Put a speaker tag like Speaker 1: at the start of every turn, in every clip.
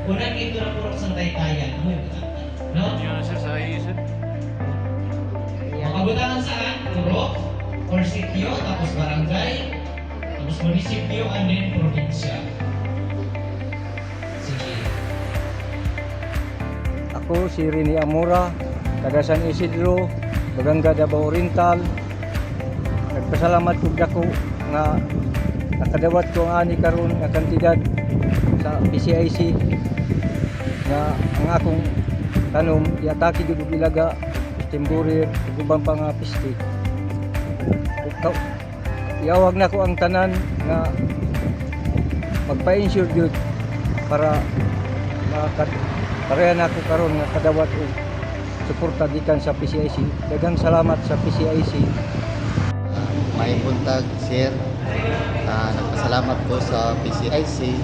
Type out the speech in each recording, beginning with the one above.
Speaker 1: Unang ito na purok sa taytayan. Ano yung katatan? No?
Speaker 2: Yun sir sa isip.
Speaker 1: Makabutangan saan? Purok or sityo, tapos barangay, tapos munisipyo, and then probinsya. Sige.
Speaker 3: Ako si Rini Amora, taga San Isidro, Baganga Davao Oriental. Nagpasalamat ko dako nga nakadawat ko ang ani karon nga kantidad sa PCIC nga ang akong tanom iatake gyud og ilaga, timburir, ug ubang pa nga piste. Iawag na ko ang tanan nga magpa-insure gyud para pareha na ako karon nga kadawat og suporta gikan sa PCIC. Daghang salamat sa PCIC.
Speaker 4: May buntag, sir. Nagpasalamat ko sa PCIC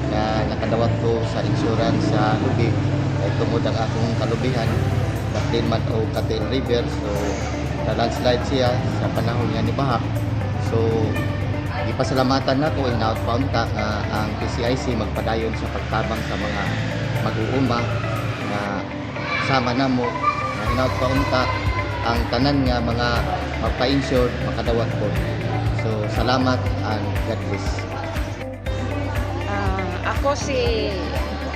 Speaker 4: na nakadawat ko sa insurance sa lubi. Tungod ang akong kalubihan, Kathleen man o Katil River. So, na-landslide siya sa panahon nga ni Bahak. So, ipasalamatan na ko, hinaut pa unta ang PCIC magpadayon sa pagtabang sa mga mag-uuma na sama na mo. Hinaut pa unta ang tanan nga mga magpa-insured makadawat ko. So, salamat and God bless.
Speaker 5: Ako si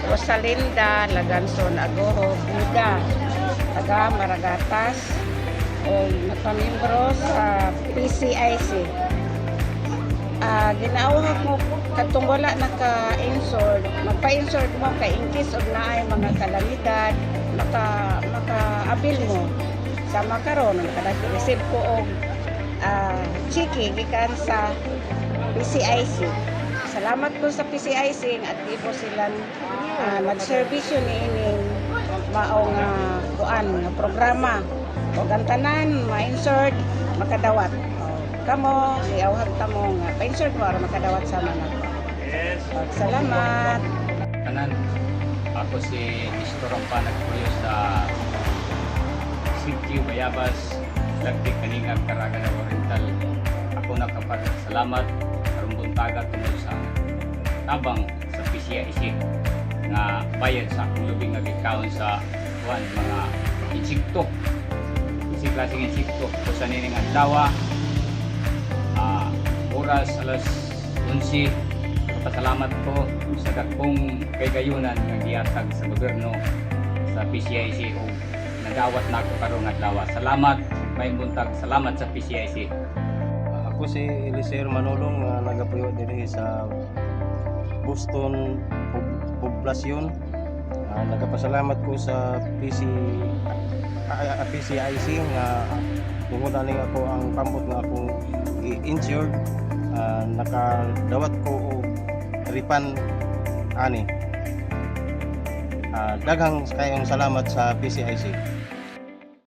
Speaker 5: Rosalinda Laganson Agoho Buda, taga Maragatas, o nagpamimbro sa PCIC. Ginauhag mo katong wala naka-insured, magpa-insured mo kay in case of naay mga kalamidad, maka-abil mo sa makaron. Naka-receive ko og chiki gikan sa PCIC. Salamat po sa PCIC at di po sila nag-servisyo ni ining maong kuan nga programa. O gantanan, ma-insert, makadawat. Kamo, iawhag ta mo nga pa-insert mo para makadawat sa mana.
Speaker 2: Yes.
Speaker 5: Salamat.
Speaker 2: Kanan, ako si Mr. Rampa nagpuyo sa Sitio Bayabas, Lagdik Kaningag, Caraga del Oriental. Ako nakapasalamat karong buntaga tungod sa tabang sa PCIC nga bayad sa akong lubing nga gikawon sa mga insekto. Isig klaseng insekto ko sa nining adlaw. Oras alas 11. Pasalamat ko sa dakong kaygayunan nga gihatag sa gobyerno sa PCIC o nagawat na ako karong adlaw. Salamat, may buntag. Salamat sa PCIC.
Speaker 3: Ako si Eliseo Manulong nga nagapuyo diri sa Boston Poblacion. Nagapasalamat ko sa PCIC nga tungod ani ako ang pambot nga akong insured. Nakadawat ko og ripan ani. Daghang kayong salamat sa PCIC.